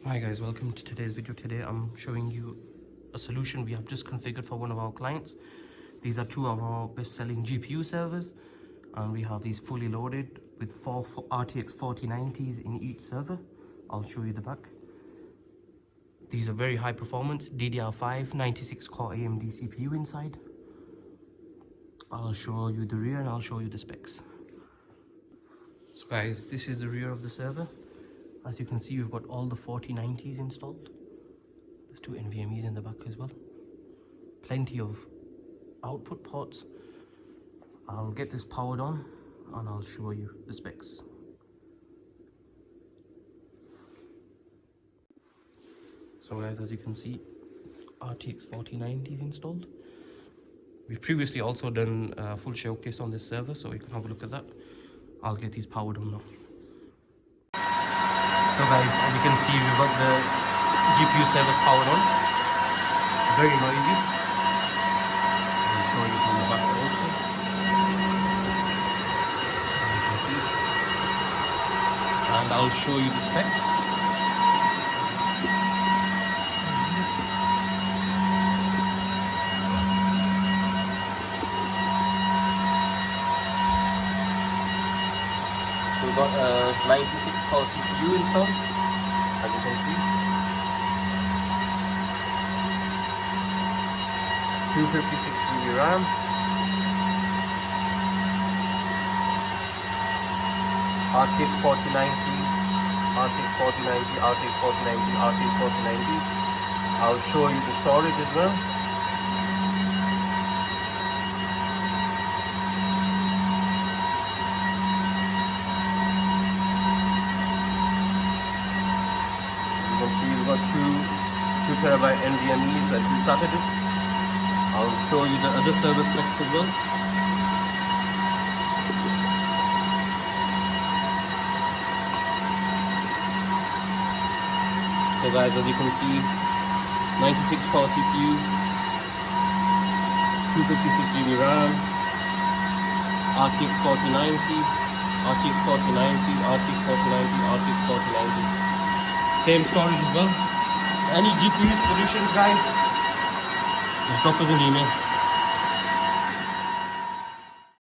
Hi guys, welcome to today's video. Today I'm showing you a solution we have just configured for one of our clients. These are two of our best-selling GPU servers, and we have these fully loaded with four RTX 4090s in each server. I'll show you the back. These are very high performance DDR5 96 core AMD CPU inside. I'll show you the rear and I'll show you the specs. So guys, this is the rear of the server. As you can see, we've got all the 4090s installed. There's two NVMe's in the back as well. Plenty of output ports. I'll get this powered on and I'll show you the specs. So guys, as you can see, RTX 4090s installed. We've previously also done a full showcase on this server, so you can have a look at that. I'll get these powered on now. So guys, as you can see, we've got the GPU servers powered on. Very noisy. I'll show you from the back also. And I'll show you the specs. So we've got a 96 core CPU installed, as you can see. 256 GB RAM. RTX 4090, RTX 4090, RTX 4090, RTX 4090. I'll show you the storage as well. You can see we've got two terabyte NVMe's and 2 SATA disks. I'll show you the other server specs as well. So guys, as you can see, 96 core CPU, 256 GB RAM, RTX 4090, RTX 4090, RTX 4090, RTX 4090. Same storage as well. Any GPU solutions, guys, just drop us an email.